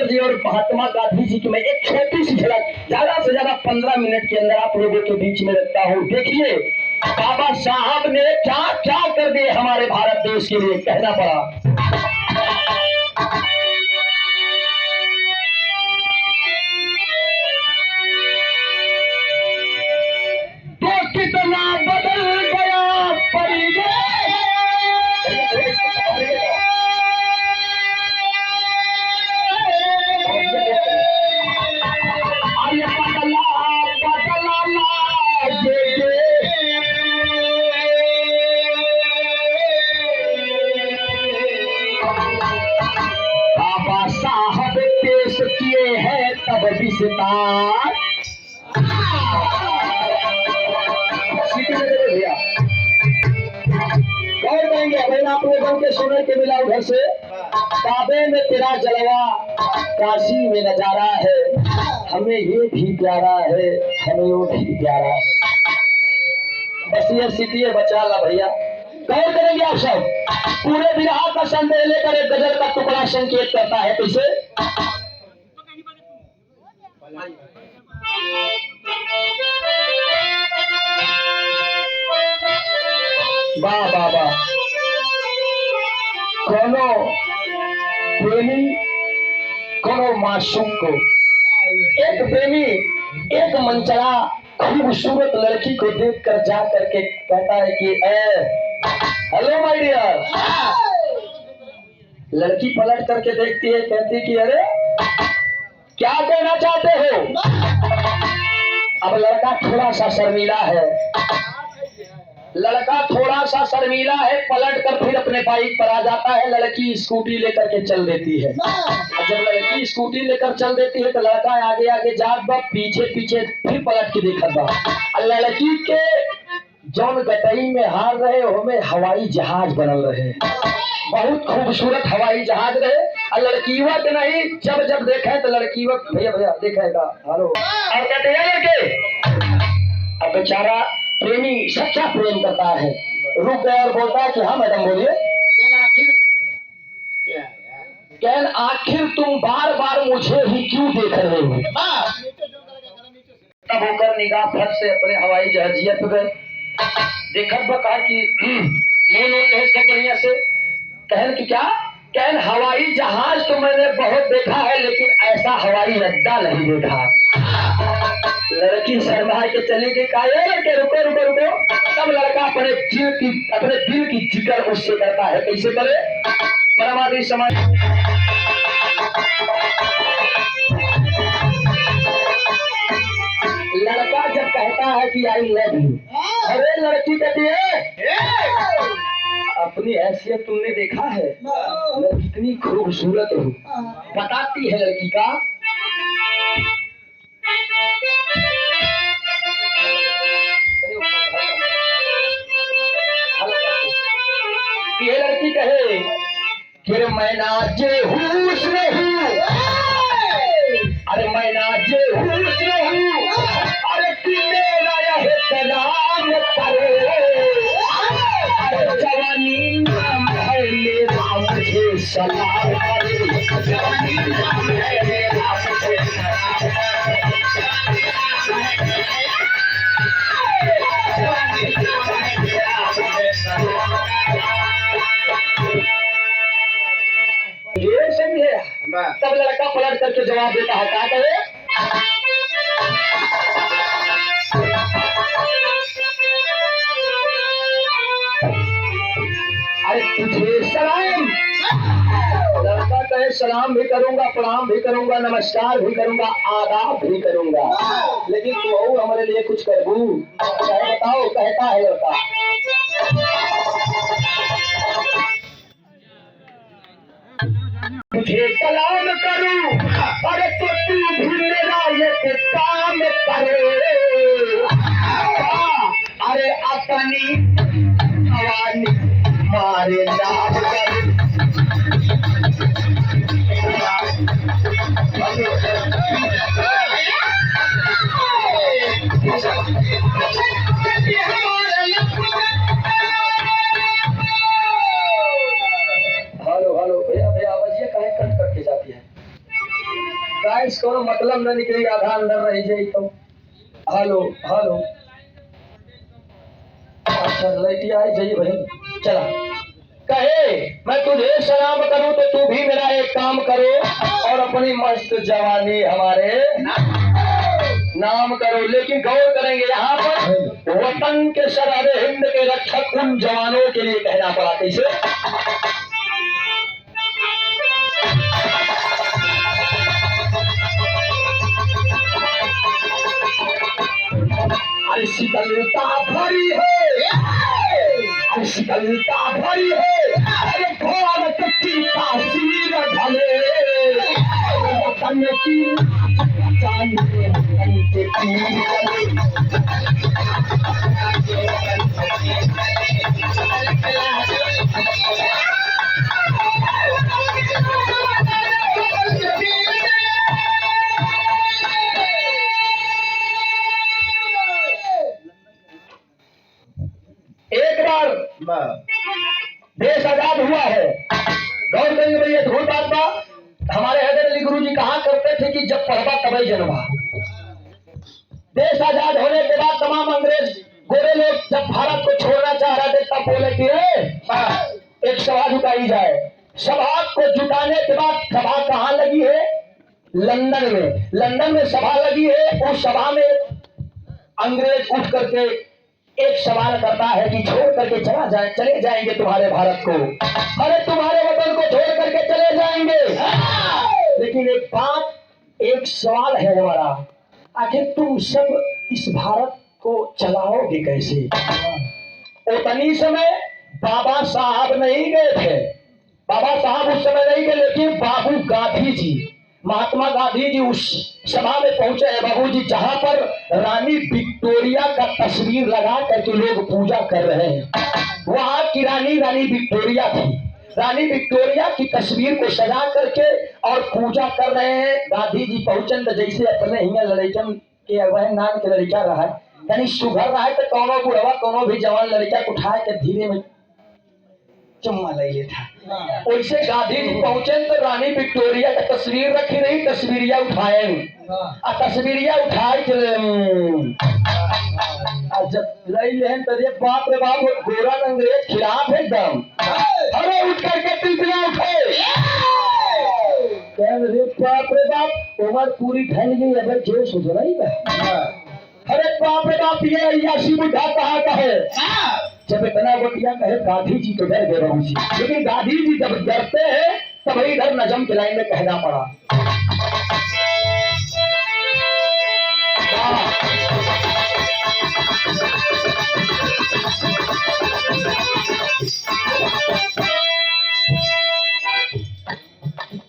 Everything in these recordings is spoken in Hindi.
जी और महात्मा गांधी जी की मैं एक छोटी सी झलक ज्यादा से ज्यादा 15 मिनट के अंदर आप लोगों के बीच में रखता हूँ। देखिए बाबा साहब ने क्या क्या कर दिए हमारे भारत देश के लिए, कहना पड़ा। तो कितना बदल गया परिवेश, अरे बदला बदला बाबा साहब पेश किए हैं तब विस्तार। भैया गौर करेंगे अभी आप लोगों के सुनने के मिला उधर से, काबे में तेरा जलवा काशी में नजारा है, हमें ये भी प्यारा है हमें वो भी प्यारा है। बस ये सिटी बचा ला भैया। गौर करेंगे आप सब, पूरे बिरहा का संदेह लेकर एक गजल का टुकड़ा संकेत करता है। कैसे? वाह वाह वाह। कोनो प्रेमी कोनो मासूम को, एक प्रेमी एक मनचला खूबसूरत लड़की को देखकर जा करके कहता है कि हेलो माय डियर। लड़की पलट करके देखती है, कहती कि अरे क्या कहना चाहते हो। अब लड़का थोड़ा सा शर्मीला है, लड़का थोड़ा सा शर्मीला है, पलट कर फिर अपने बाइक पर आ जाता है। लड़की स्कूटी लेकर के चल देती है। जब लड़की स्कूटी लेकर चल देती है तो लड़का आगे आगे जात बा, पीछे पीछे फिर पलट के देखत बा। लड़की के जौन गटई में हार रहे हमें हवाई जहाज बनल रहे, बहुत खूबसूरत हवाई जहाज रहे। और लड़की वक्त नहीं, जब जब देखे तो लड़की वक्त भैया भैया देखेगा हेलो और कहते हैं लड़के। अब बेचारा प्रेमी सच्चा प्रेम करता है, रुक गया और बोलता है कि हाँ मैडम बोलिए। कहन आखिर तुम बार बार मुझे ही क्यों देख रहे हो। तब होकर निगाह फट से अपने हवाई जहाजिया पे गए, देखत बता कि बढ़िया से कहन कि क्या, कहन हवाई जहाज तो मैंने बहुत देखा है लेकिन ऐसा हवाई अड्डा नहीं देखा। लड़की शर्मा के चली गई, कहा लड़के रुको रुको रुको। तब लड़का अपने दिल की जिक्र उससे करता है। कैसे करे? परमादेश समाज लड़का जब कहता है कि आई लव यू, अरे लड़की कहती है अपनी हैसियत तुमने देखा है, मैं कितनी खूबसूरत हूँ। बताती है लड़की का, ये लड़की कहे फिर मैं नाचे होश नहीं, अरे मैं नाचे होश नहीं, अरे कि मेरा यह सलाम करे, अरे जवानी नाम है मेरा मुझे सलाम करे, जवानी नाम है मेरा मुझे ये समझे। तब लड़का पलट करके जवाब देता है, क्या करे? अरे तुझे सलाम। लड़का कहे सलाम भी करूंगा, प्रणाम भी करूंगा, नमस्कार भी करूंगा, आदाब भी करूंगा, लेकिन तू हमारे लिए कुछ करबू बताओ। कहता है लड़का, तुझे सलाम करूं, अरे तो तू भी मेरा एक काम करे, अरे अपनी जवानी मारे नाम करे। हेलो हेलो भैया भैया आवाज ये काहे कट करके जाती है। इसको मतलब न निकली आधा अंदर रह जाए तो हेलो हेलो अच्छा लैटिया आई जाइए बहन चला कहे मैं तुझे सलाम करूं तो तू भी मेरा एक काम करो और अपनी मस्त जवानी हमारे नाम करो। लेकिन गौर करेंगे यहाँ पर वतन के सरहद हिंद के रक्षक उन जवानों के लिए कहना पड़ा कैसे शीतलता भरी है शीतलता भरी है अरे भारत की तासीर ढले वतन की जान के एक बार देश आजाद हुआ है। गौर करेंगे भाई ये धूल बात बा हमारे हैदर अली गुरु जी कहा करते थे कि जब पढ़वा तभी जन्मा। देश आजाद होने के बाद तमाम अंग्रेज गोरे लोग जब भारत को छोड़ना चाह रहे थे तब बोले कि एक सभा जुटाई जाए। सभा को जुटाने के बाद सभा कहाँ लगी है लंदन में सभा लगी है। उस सभा में अंग्रेज उठ करके एक सवाल करता है कि छोड़ करके चले जाएंगे तुम्हारे भारत को अरे तुम्हारे वतन को छोड़ करके चले जाएंगे। लेकिन एक सवाल है हमारा आखिर तुम सब इस भारत को चलाओगे कैसे। उतनी समय बाबा साहब नहीं गए थे बाबा साहब उस समय नहीं गए लेकिन बाबू गांधी जी महात्मा गांधी जी उस सभा में पहुंचे हैं बाबू जी जहां पर रानी विक्टोरिया का तस्वीर लगा करके लोग पूजा कर रहे हैं। वहां की रानी विक्टोरिया थी। रानी विक्टोरिया की तस्वीर को सजा करके और पूजा कर रहे हैं। गांधी जी पहुंचन तो जैसे अपने हिंगा लड़कन के वह नाम के लड़का रहा है यानी सुघर रहा है तो कौनो बुढ़वा कौनो भी जवान लड़का को उठा के धीरे में चुम्मा ले लेता। वैसे गांधी जी पहुंचे तो रानी विक्टोरिया का तस्वीर रखी नहीं तस्वीरिया उठाए तस्वीरिया उठाए जब लई लेन तो ये बाप रे बाप गोरा अंग्रेज खिलाफ एकदम अरे उठ करके तिलतिला उठे रे बाप रे बाप उम्र पूरी ढल गई अब जो सोच रही है अरे बाप रे बाप ये अय्याशी बुढ़ा कहाँ का है। जब इतना बतिया कहे गांधी जी तो डर गए बाबू जी लेकिन गांधी जी जब डरते हैं तब इधर नजम के लाइन में कहना पड़ा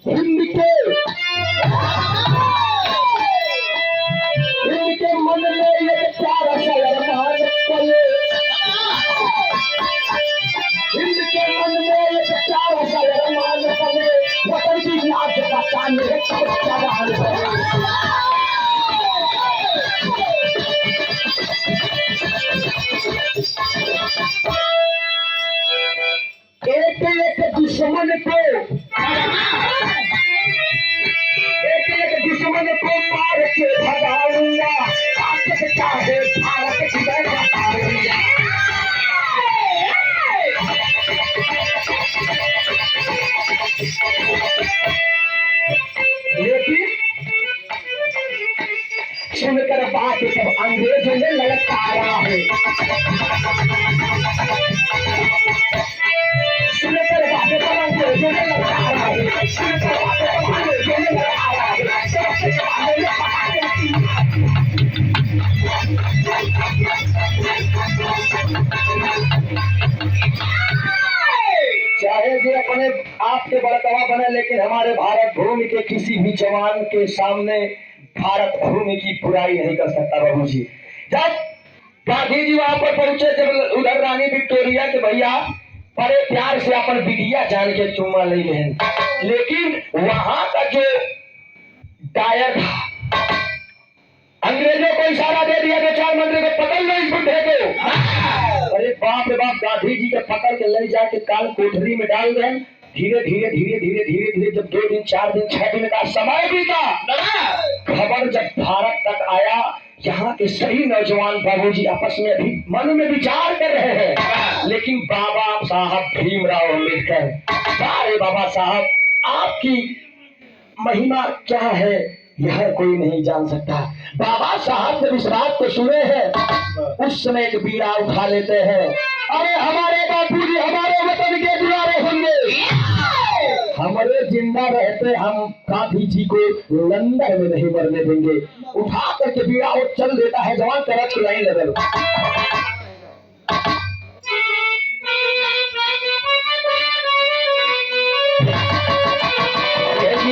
हिंद के मन में एक प्यारा सा अरमान पले हिंद के मन में एक प्यारा सा अरमान पले वतन की लाज का कान है एक दुश्मन को मार के भगाऊंगा ताकत चाहे भारत की बताऊंगा। लेकिन सुनकर बात सब अंग्रेजों ने ललकारा है सुनकर बात सब अंग्रेजों ने ललकारा है सुनकर बात सब अंग्रेजों ने ललकारा है चाहे जो अपने आप के बड़कवा बने लेकिन हमारे भारत भूमि के किसी भी जवान के सामने भारत भूमि की बुराई नहीं कर सकता बाबू जी। जब गांधी जी वहां पर पहुंचे जब उधर रानी विक्टोरिया के भैया बड़े प्यार से अपन बिटिया जान के चुम्मा ले लें लेकिन वहां का जो डायर था अंग्रेजों को इशारा दे दिया दो चार मंत्री को पकड़ लो इस बुढ़े को। अरे बाप रे बाप गांधी जी के पकड़ के ले जाके काल कोठरी में डाल दें। धीरे धीरे धीरे धीरे धीरे धीरे जब 2 दिन 4 दिन 6 दिन का समय बीता जब भारत तक आया, यहाँ के सभी नौजवान बाबूजी आपस में अभी मन में विचार कर रहे हैं, लेकिन बाबा साहब भीमराव अम्बेडकर, अरे बाबा साहब आपकी महिमा क्या है यह कोई नहीं जान सकता। बाबा साहब जब इस बात को सुने हैं, उस समय एक बीड़ा उठा लेते हैं, अरे हमारे बापूजी हमारे वतन के दुलारे होंगे, हमारे जिंदा रहते हम गांधी जी को लंदन में नहीं मरने देंगे। उठा करके बीड़ा और चल देता है, जवान का रथ नहीं लगल।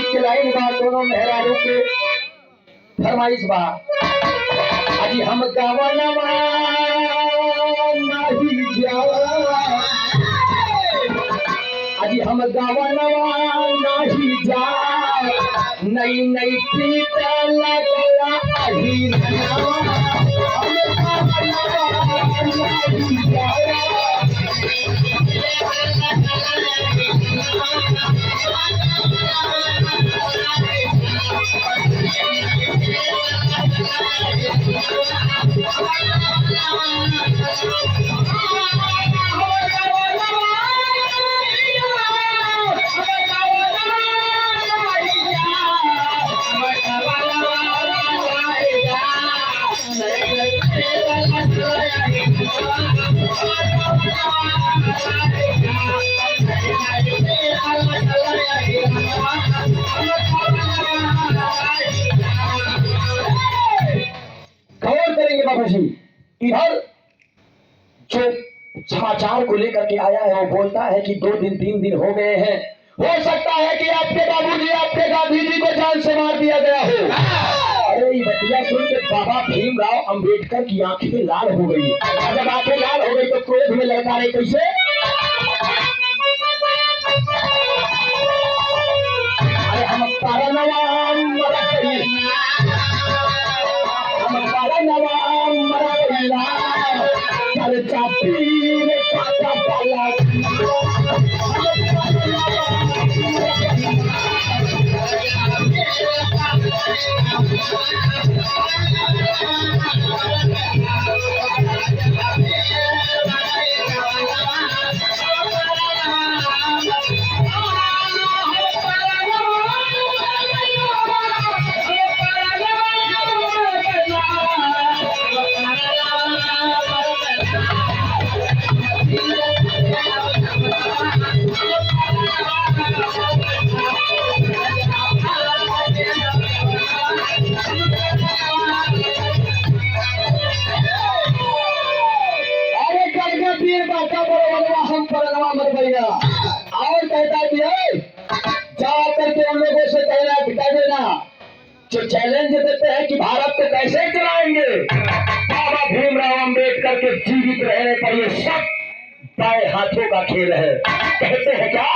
के लाइन बात दोनों मेहरारू के फरमाइश बा, अजी हम गावनवा नहीं जावा, अजी हम गावनवा नहीं जा, नई नई पीत लगला अही नवा, हम गावनवा नहीं जावा। इधर जो समाचार को लेकर के आया है, वो बोलता है कि 2 दिन 3 दिन हो गए हैं, हो सकता है कि आपके बाबूजी आपके गांधी जी को जान से मार दिया गया हो। अरे ये बतिया सुन के बाबा भीमराव अंबेडकर की आंखें लाल हो गई। जब आंखें लाल हो गई तो क्रोध में ललकारे कैसे, अरे हम तारा नवाम मरा करिए, हम तारा नवाम मरा करिए, चर्चा पीर काका पाला। और कहता है जा करके उन लोगों से कहना बता देना जो चैलेंज देते हैं कि भारत को कैसे चलाएंगे, बाबा भीमराव अंबेडकर के जीवित रहने पर ये सब बाएं हाथों का खेल है। कहते हैं क्या,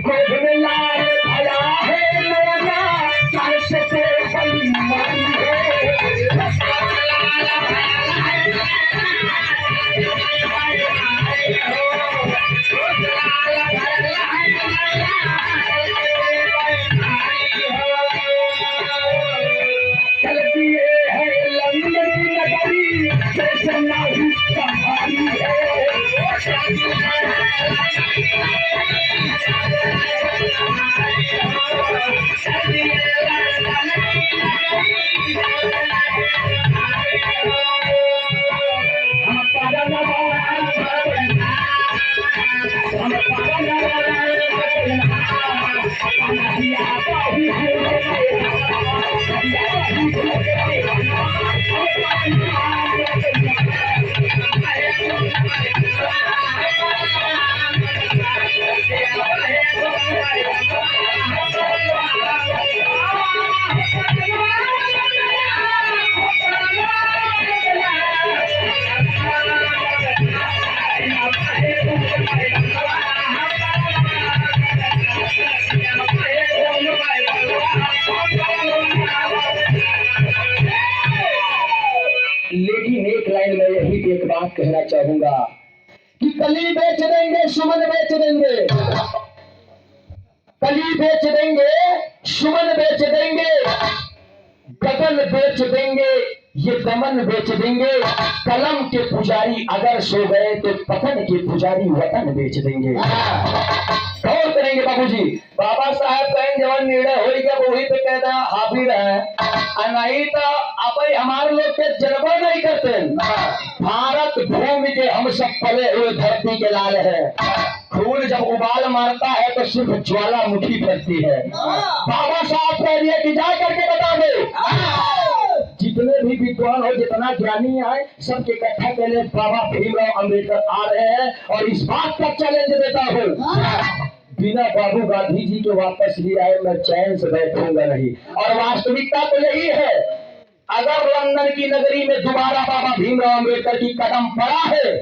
क्रोध में लाल भया है मेरा चाहे से बड़ी मारी है, चलती है लंदन की नगरी जैसे नाही संभाली है। लेकिन एक लाइन में यही एक बात कहना चाहूंगा कि कली बेच देंगे, सुमन बेच देंगे, कली बेच देंगे, सुमन बेच देंगे, गगन बेच देंगे, ये दमन बेच देंगे। कलम के पुजारी अगर सो गए तो पतन के पुजारी वतन बेच देंगे। गौर करेंगे बाबूजी, बाबा साहब कहें जवान निर्णय हो गया वही पे कहता हाजिर है, नहीं तो अब हमारे लोग के जरबा नहीं करते। भारत भूमि के हम सब पले हुए धरती के लाल है, खून जब उबाल मारता है तो सिर्फ ज्वालामुखी फटती है। बाबा साहब कह दिए कि जा करके बता दे, जितने भी विद्वान हो, जितना ज्ञानी आए, सबके इकट्ठा के लिए बाबा भीमराव अंबेडकर आ रहे हैं और इस बात का चैलेंज देता हूँ, बिना बाबू गांधी जी के वापस लिए आए मैं चैन से बैठूंगा नहीं। और वास्तविकता तो यही है, अगर लंदन की नगरी में दोबारा बाबा भीमराव अंबेडकर की कदम पड़ा है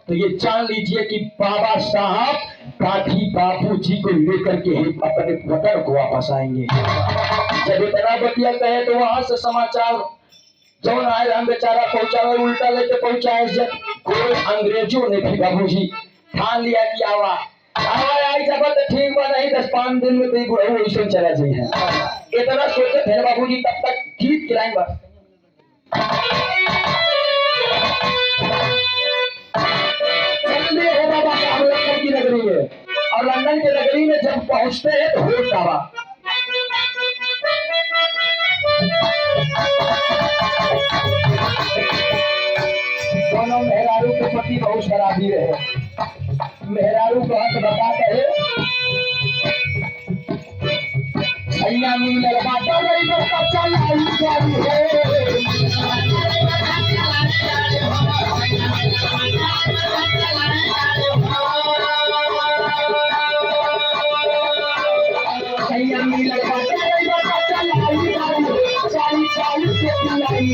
तो ये जान लीजिए कि बाबा साहब गांधी बापू जी को लेकर के ही अपने वतन को वापस आएंगे। जब इतना बतिया कहे तो वहां से समाचार जौन आए हम बेचारा पहुंचा उल्टा लेके पहुंचा है। जब कोई अंग्रेजों ने भी बाबूजी ठान लिया कि आवा आई जब ठीक बा, नहीं 10-5 दिन में कहीं बुढ़ऊ वैसे चला जाए, इतना सोचे थे बाबूजी। तब तक गीत गिराएंगे बस चलने हो बाबा साहब लंदन की नगरी में, और लंदन की नगरी में जब पहुंचते हैं तो होश बाबा दोनों मेहरारू के पति बहुत शराबी रहे। मेहरारू को हक बता कहे सैया मिलल बाटा नहीं तो कच्चा लाई जारी है, सैया मिलल बाटा नहीं तो कच्चा लाई जारी है, चाली चाली से पिलाई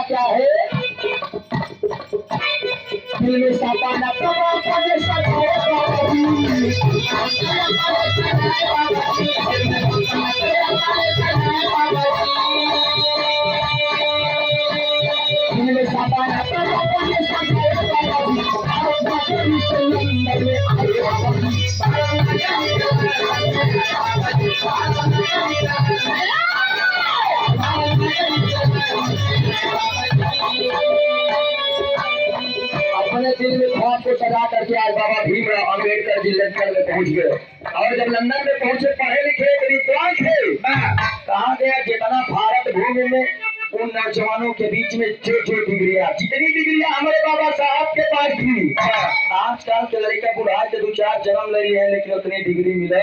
क्या है दिल में सपाना दिल में सपाना अपने दिल में ख्वाब को सजा करके आज बाबा भीमराव अंबेडकर जी लंदन में पहुंच गए। और जब लंदन में पहुंचे, पढ़े लिखे एक विद्वान थे, कहा गया जितना भारत भूमि में उन नौजवानों के बीच में जो डिग्रियां, जितनी डिग्रियां हमारे बाबा साहब के पास थी, आजकल के लड़का बुढ़ा के 2-4 जन्म ले लिए हैं लेकिन उतनी डिग्री मिले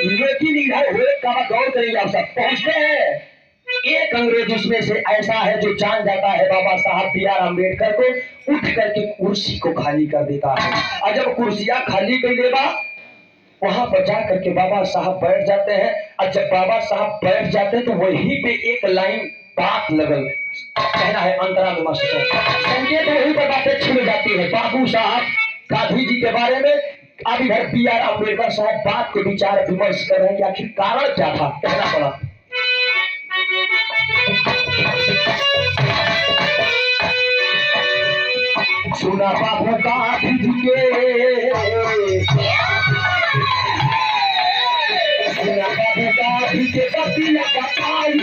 लेकिन इधर हुए का गौर करेंगे आप सब। पहुंचते हैं एक अंग्रेज उसमें से ऐसा है जो जान जाता है बाबा साहब बी आर अम्बेडकर को, उठ करके कुर्सी को खाली कर देता है। और जब कुर्सियां खाली कर देगा वहां पर जा करके बाबा साहब बैठ जाते हैं। और जब बाबा साहब बैठ जाते हैं तो वहीं पे एक लाइन बात लगल कहना है अंतरा में मस्त संकेत वहीं पर बातें छिड़ जाती है बाबू साहब गांधी जी के बारे में। अब इधर बी आर अम्बेडकर साहब बात को विचार विमर्श कर रहे हैं कि आखिर कारण क्या था, कहना पड़ा सुना बाबू गांधी जी के, सुना बाबू गांधी के बतिया बताई,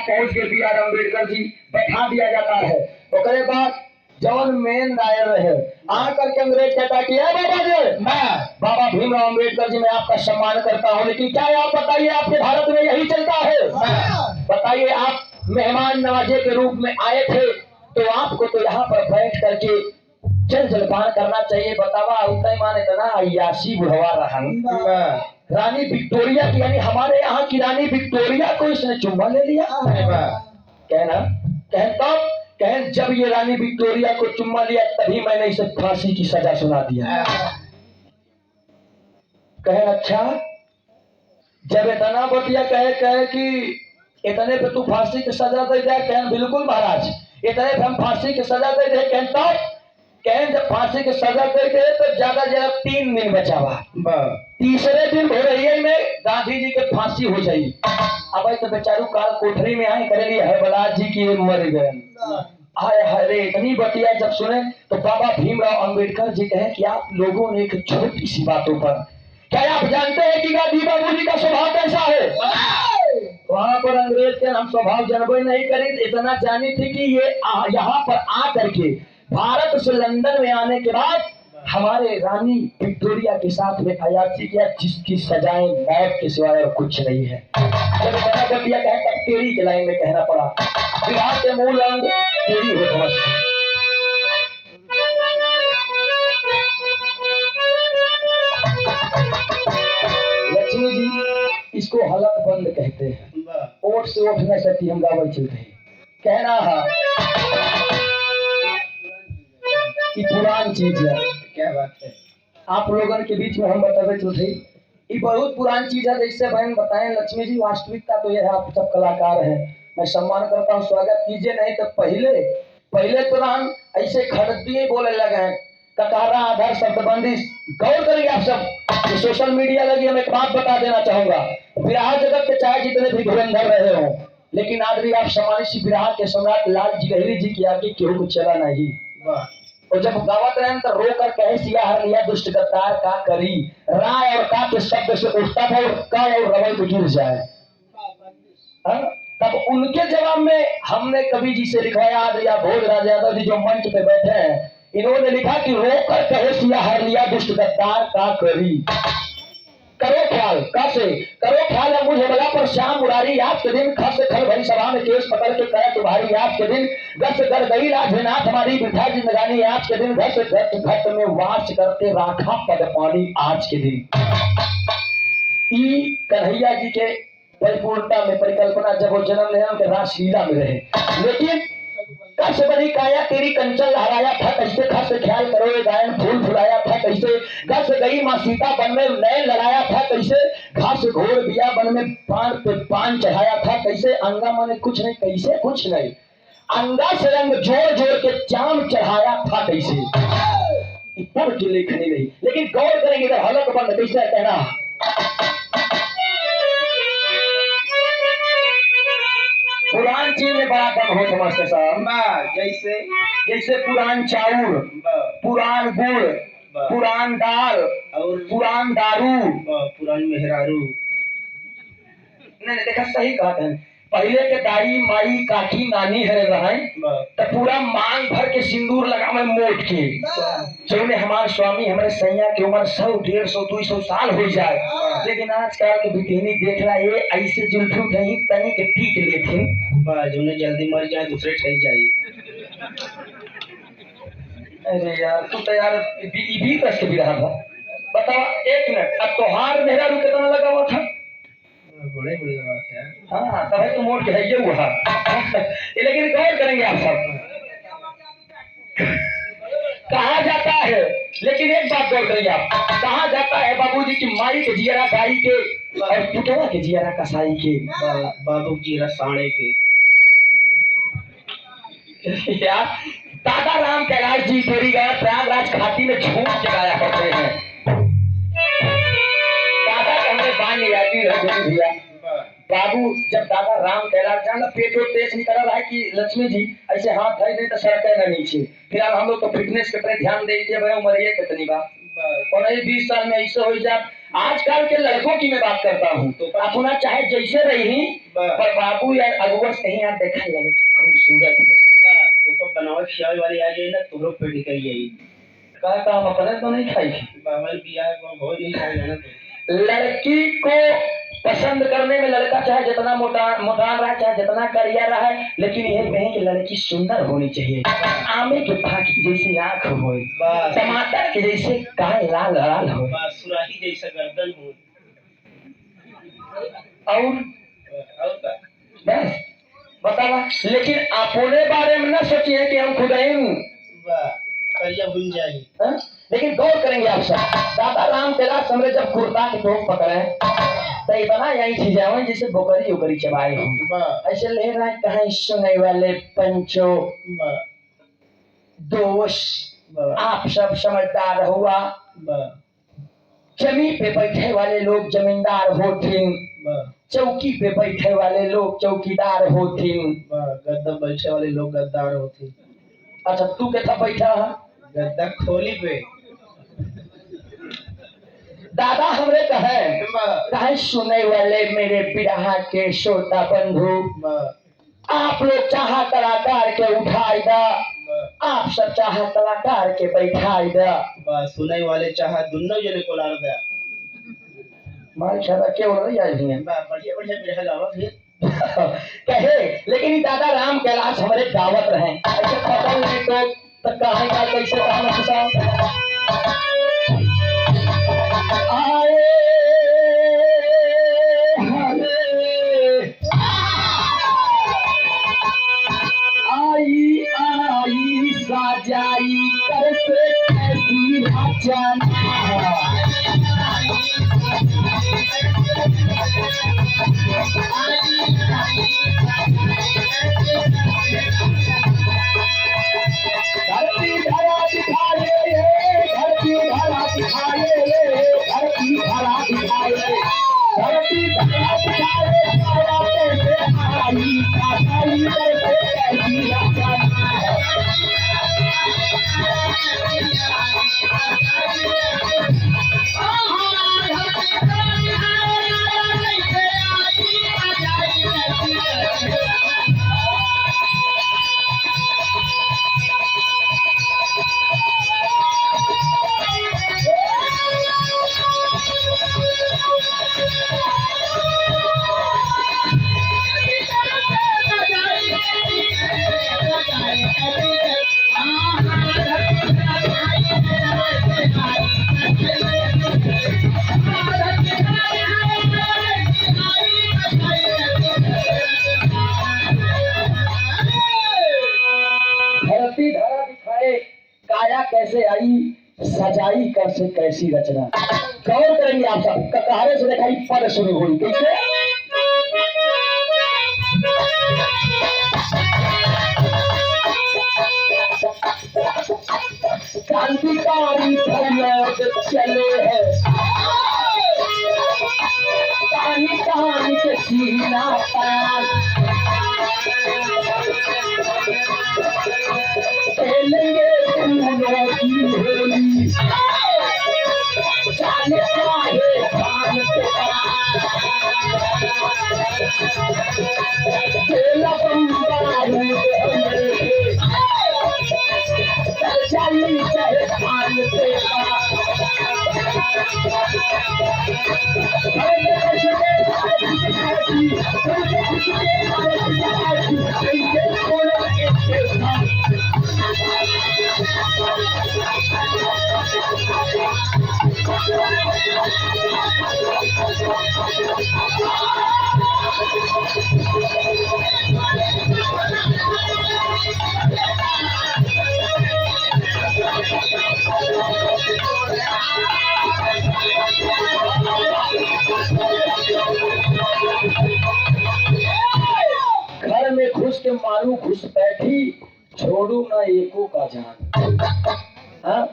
पहुंच के बी आर अम्बेडकर जी बैठा दिया जाता है। ओकरे बाद जौन मेन दायर रहे आ करके अंग्रेज कहता कि बाबा जी, मैं बाबा भीमराव अम्बेडकर जी मैं आपका सम्मान करता हूँ, लेकिन क्या आप बताइए आपके भारत में यही चलता है? बताइए, आप मेहमान नवाजे के रूप में आए थे तो आपको तो यहाँ पर बैठ करके जल जलपान करना चाहिए। बतावा उतने मान इतना अयासी बुढ़वा रहा। रानी विक्टोरिया की, यानी हमारे यहाँ की रानी विक्टोरिया को इसने चुम्मा ले लिया। कहना तब कहें जब ये रानी विक्टोरिया को चुम्मा लिया तभी मैंने इसे फांसी की सजा सुना दिया। कहे अच्छा, जब इतना बतिया कहे कि इतने पे तू फांसी की सजा दे दे? कहें बिल्कुल महाराज, इतने पे हम फांसी की सजा दे दे। कहन तब कहें जब फांसी की सजा दे दे तो ज्यादा ज्यादा 3 दिन बचा हुआ, तीसरे दिन हो रही है में गांधी जी के फांसी हो जाएगी। अब तो बेचारू काल कोठरी में आए करे है बलाज जी की मर गए। आए हरे इतनी बतिया जब सुने तो बाबा भीमराव अम्बेडकर जी कहे कि आप लोगों ने एक छोटी सी बातों पर, क्या आप जानते हैं कि गांधी बाबू जी का स्वभाव कैसा है? वहां पर अंग्रेज के हम स्वभाव जनबे नहीं करी, इतना जानी थी कि ये यहाँ पर आ करके भारत से लंदन में आने के बाद हमारे रानी विक्टोरिया के साथ में अयाची किया, जिसकी सजाएं मौत के सिवाय और कुछ नहीं है। जब इतना बतिया कहे तब तेरी के लाइन में कहना पड़ा, बिहार के मूल अंग तेरी हो समझ। लक्ष्मी जी इसको हलक बंद कहते हैं, ओठ से ओठ न सती हम गावल चलते हैं। कहना है कि पुरान चीज है। क्या बात है, आप लोगों के बीच में हम बताते चलते ये बहुत पुरानी चीज है। जैसे बहन बताएं लक्ष्मी जी, वास्तविकता तो यह है, आप सब कलाकार हैं, मैं सम्मान करता हूँ, स्वागत कीजिए। नहीं तो पहले तो हम ऐसे खड़ती बोले लगे ककारा आधार शब्दबंदी। गौर करिए आप सब, तो सोशल मीडिया लगी। हम एक बात बता देना चाहूंगा, बिहार जगत के चाहे जितने भी धुरंधर रहे हो, लेकिन आज भी आप सम्मानित श्री बिहार के सम्राट लाल जी गहरी जी की आगे केहू को चला नहीं। और जब गावत रहे तो रो कर कहे सिया हर लिया दुष्ट गद्दार का करी, राय और का के शब्द से उठता था और का और रवल पे गिर जाए। तब उनके जवाब में हमने कवि जी से लिखवाया, आदरिया भोजराज यादव जी जो मंच पे बैठे हैं, इन्होंने लिखा कि रोकर कहे सिया हर लिया दुष्ट गद्दार का करी। करो ख्याल, कैसे करो ख्याल है मुझे बला पर श्याम मुरारी आज के दिन खस खल भरी सभा में केस पकड़ के करे तुम्हारी आज के दिन गस कर गई राजनाथ हमारी वृथा जिंदगानी आज के दिन घस घट घट में वास करते राखा पद पानी आज के दिन। ई कन्हैया जी के परिपूर्णता में परिकल्पना जब वो जन्म ले उनके रासलीला में रहे, लेकिन कस बनी काया तेरी कंचन लहराया था कैसे, खस ख्याल करो ये गायन फूल फुलाया था कैसे, गस गई माँ सीता बन में नैन लड़ाया था कैसे, घास घोर दिया बन में पान पे पान चढ़ाया था कैसे, अंगा माने कुछ नहीं कैसे कुछ नहीं, अंगा से रंग जोड़ जोड़ के चाम चढ़ाया था कैसे। पढ़ के लेखनी नहीं, लेकिन गौर करेंगे इधर हलक बंद कैसे कहना। पुरान चीज में बड़ा दम हो समझते साहब, जैसे पुरान चाउर, पुरान गुड़, पुरान दाल और पुरान दारू, पुरान मेहरारू। नहीं देखा सही कहते हैं, पहले के दाई माई काकी नानी हरे रहे तो पूरा मांग भर के सिंदूर लगावे मोट के, जो हमारे स्वामी हमारे सैया की उम्र 100, 150, 200 साल हो जाए, लेकिन आजकल के बिटिनी देख रहा ये ऐसे जुल्फू कहीं तनी के ठीक लेथिन उन्हें जल्दी मर जाए दूसरे ठहर जाए। अरे यार तू तो यार भी कस के भी रहा था। बताओ एक मिनट, अब तोहार मेहरा रू कितना लगा हुआ था? बड़े बड़े बात है। हाँ तभी तो मोड़ के है ये हुआ। लेकिन गौर करेंगे आप सब, कहा जाता है, लेकिन एक बात गौर करेंगे आप, कहा जाता है बाबूजी की माई के जियरा गाई के और पुतवा के जियरा कसाई के, बाबू जियरा साणे के। यार दादा राम कैलाश जी तेरी गया प्रयागराज घाटी में झूम जगाया करते हैं। दादा हमने बांध लिया भैया बाबू, जब दादा राम कैलाश जाना पेट और तेज निकल रहा है कि लक्ष्मी जी ऐसे हाथ धर दे तो सड़के ना नीचे। फिलहाल हम लोग तो फिटनेस के प्रति ध्यान देते भाई, उम्र ये कितनी बात और नहीं 20 साल में ऐसे हो जाए आजकल के लड़कों की मैं बात करता हूँ तो अपना चाहे जैसे रही पर बाबू या अगुआ कहीं आप देखा लगे खूबसूरत हो तो कब बनावट खियावे वाली आ जाए ना तोहरो पेट निकल जाई कहा काम अपने तो नहीं खाई थी बाबा बियाह को बहुत नहीं खाई जाना लड़की को पसंद करने में लड़का चाहे जितना मोटान रहा चाहे जितना करिया रहा है लेकिन यह कहें कि लड़की सुंदर होनी चाहिए आमे के फाकी जैसी आंख हो टमाटर के जैसे कान लाल लाल हो सुराही जैसा गर्दन हो और बस बतावा लेकिन अपने बारे में न सोचिए कि हम खुद करिया भूल जाए लेकिन गौर करेंगे आप सब दादा राम कैलाश हमने जब कुर्ता के टोप पकड़े तो इतना यही चीज है जिसे बोकरी उकरी चबाए हो ऐसे ले रहा है कहीं सुने वाले पंचो दोस्त आप सब समझदार हुआ जमीन पे बैठे वाले लोग जमींदार होथिन चौकी पे बैठे वाले लोग चौकीदार होथिन गद्दा बैठे वाले लोग गद्दार होथिन अच्छा तू कैसा बैठा है गद्दा खोली पे दादा हमरे कहे सुने वाले मेरे बिरहा के श्रोता बंधु आप लोग चाह कलाकार के उठाई दा आप सब चाह कलाकार के बैठाई दा सुने वाले चाह दोनों जने को लाड़ दे मार छाड़ा के हो रही आज है बढ़िया बढ़िया बिरहा गावा फिर कहे लेकिन दादा राम कैलाश हमारे दावत रहे ऐसे पता नहीं तो कहां का कैसे कहां फंसा आए आई आई साजाई कर से कैसी राजाना धरती धरा दिखाए धरती धरा दिखाए धरती धरा दिखाए धरती धरा दिखाए आई साजाई कर से कैसी राजाना कैसे आई सजाई कर से कैसी रचना गौर करेंगे आप सब ककारे से दिखाई पद शुरू हुई कैसे क्रांतिकारी फरियाद चले हैं कहानी कहानी के सीना पान खेलेंगे फूलों की होली जाने चाहे खान से खेला बंदारू चली चाहे खान से घर में घुस के मारू घुस बैठी छोड़ू ना एको का जान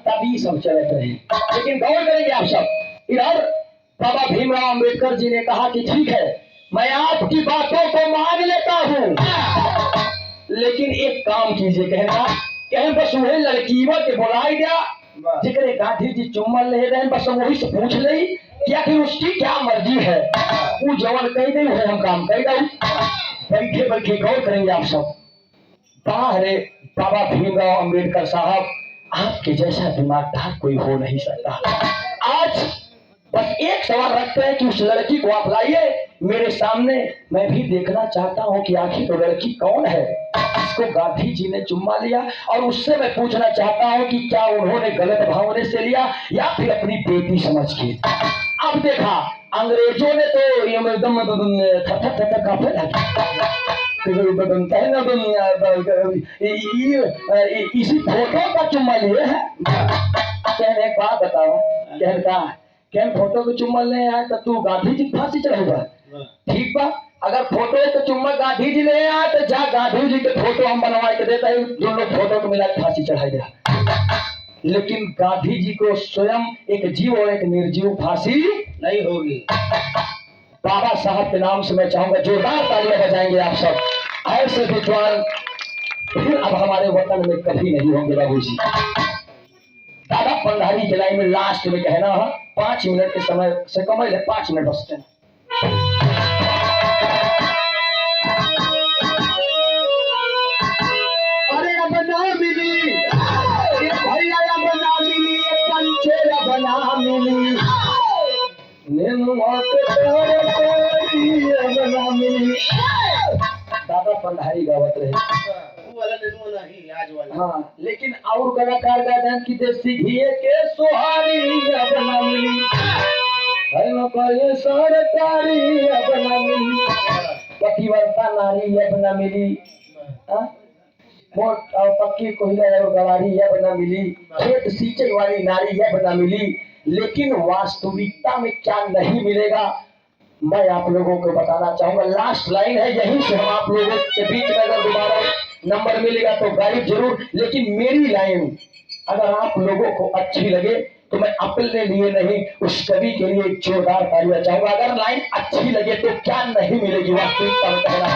तभी सब चलते रहे लेकिन गौर करेंगे आप सब इधर बाबा भीमराव अंबेडकर जी ने कहा कि ठीक है मैं आपकी बातों को मान लेता हूँ लेकिन एक काम कीजिए कहना कहें बस उन्हें लड़कीवा के बुलाई दिया वाह। जिक्र गांधी जी चुम्बन ले रहे हैं, बस वही से पूछ ले क्या कि उसकी क्या मर्जी है, वो जवान कह दे वो हम काम कर दे। बैठे बैठे गौर करेंगे आप सब। बाहरे बाबा भीमराव अंबेडकर साहब, आपके जैसा दिमागदार कोई हो नहीं सकता। आज बस एक सवाल रखते हैं कि उस लड़की को आप लाइए मेरे सामने, मैं भी देखना चाहता हूं कि आखिर वो लड़की कौन है जिसको गांधी जी ने चुम्मा लिया, और उससे मैं पूछना चाहता हूं कि क्या उन्होंने गलत भावने से लिया या फिर अपनी बेटी समझ के। अब देखा अंग्रेजों ने तो ये एकदम थर थर थर कांपने लगे, इसी फोटो का चुम्मा लिए है। कहने एक बात बताओ, कहने का क्या फोटो के चुम्मा ले आए तो तू गांधी जी की फांसी चढ़ेगा? ठीक बा, अगर फोटो के चुम्मा गांधी जी ले आए तो जा गांधी जी के फोटो हम बनवा के देते हैं, जो लोग फोटो को मिला के फांसी चढ़ाएगा। लेकिन गांधी जी को स्वयं एक जीव और एक निर्जीव फांसी नहीं होगी। बाबा साहब के नाम से मैं चाहूंगा जोरदार तालियां बजाएंगे आप सब। ऐसे विद्वान फिर अब हमारे वतन में कभी नहीं होंगे बाबूजी। दादा पंडारी के लाइन में लास्ट में कहना है, 5 मिनट के समय से कम है, 5 मिनट बचते हैं। अरे अब ना मिली भैया, अब ना मिली पंचे, अब ना मिली दादा पंडारी गावत रहे। वो वाला नेनुआ नहीं, आज वाला। हाँ, लेकिन और कलाकार गाते कि देसी घिए के सुहारी अब ना मिली, है न कोई सरकारी अब ना मिली, पतिव्रता नारी अब ना मिली, मोट और पक्की कोयला और गवारी अब ना मिली, खेत सींचे वाली नारी अब ना मिली। लेकिन वास्तविकता में क्या नहीं मिलेगा मैं आप लोगों को बताना चाहूंगा। लास्ट लाइन है, यहीं से हम आप लोगों के बीच में अगर दोबारा नंबर मिलेगा तो गाइड जरूर, लेकिन मेरी लाइन अगर आप लोगों को अच्छी लगे तो मैं अपने लिए नहीं उस कवि के लिए जोरदार तालियां चाहूंगा। अगर लाइन अच्छी लगे तो क्या नहीं मिलेगी वास्तविकता में कहना।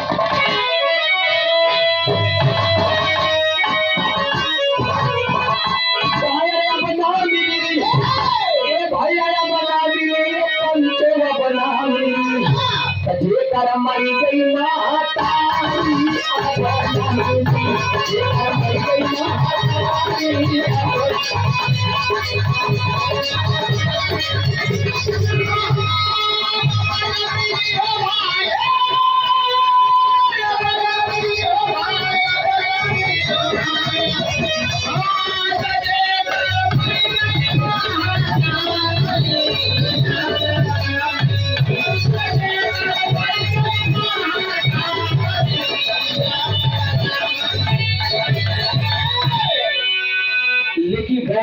मरी गई माता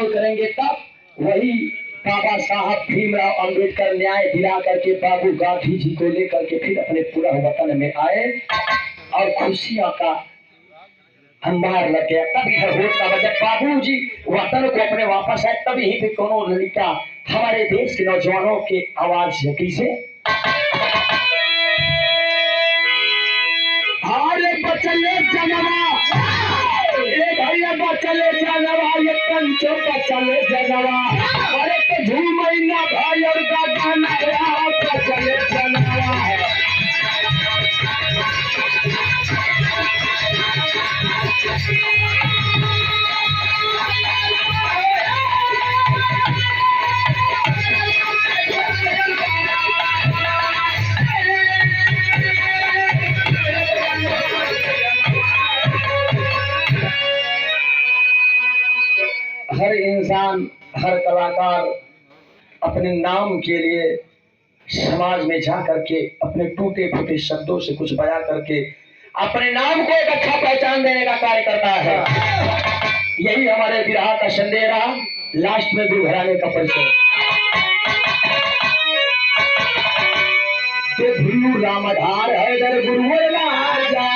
करेंगे तब वही बाबा साहब भीमराव अंबेडकर न्याय दिला करके बाबू गांधी जी को लेकर के फिर अपने पूरा वतन में आए और खुशियों का अंबार लग गया। तभी हर रोज का जब बाबू जी वतन को अपने वापस आए तभी ही फिर कोनो लड़का हमारे देश के नौजवानों के आवाज से कैसे बचले जनवा, भैया बचले जनवा, ये पंचो बचले जनवा, अरे तो झूमैना भाई और गाना बचले जनवा। हर इंसान हर कलाकार अपने नाम के लिए समाज में जा करके अपने टूटे फूटे शब्दों से कुछ बया करके अपने नाम को एक अच्छा पहचान देने का कार्य करता है। यही हमारे विरहा का संदेश रहा। लास्ट में भी घराने का परिचय रामधार है दर गुरु जा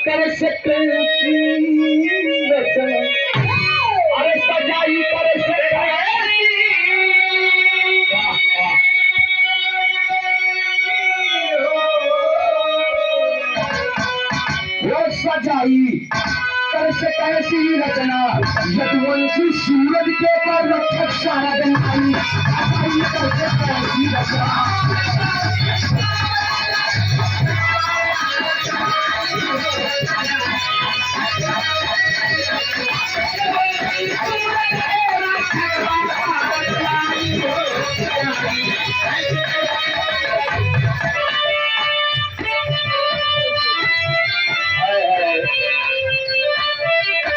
कर सकती रचना, अरे सजाई कर सकती, वो सजाई कर सकती ऐसी रचना, यदुवंशी सूरज के पर रक्षक सारा दिन आई, सजाई कर सकती ऐसी रचना।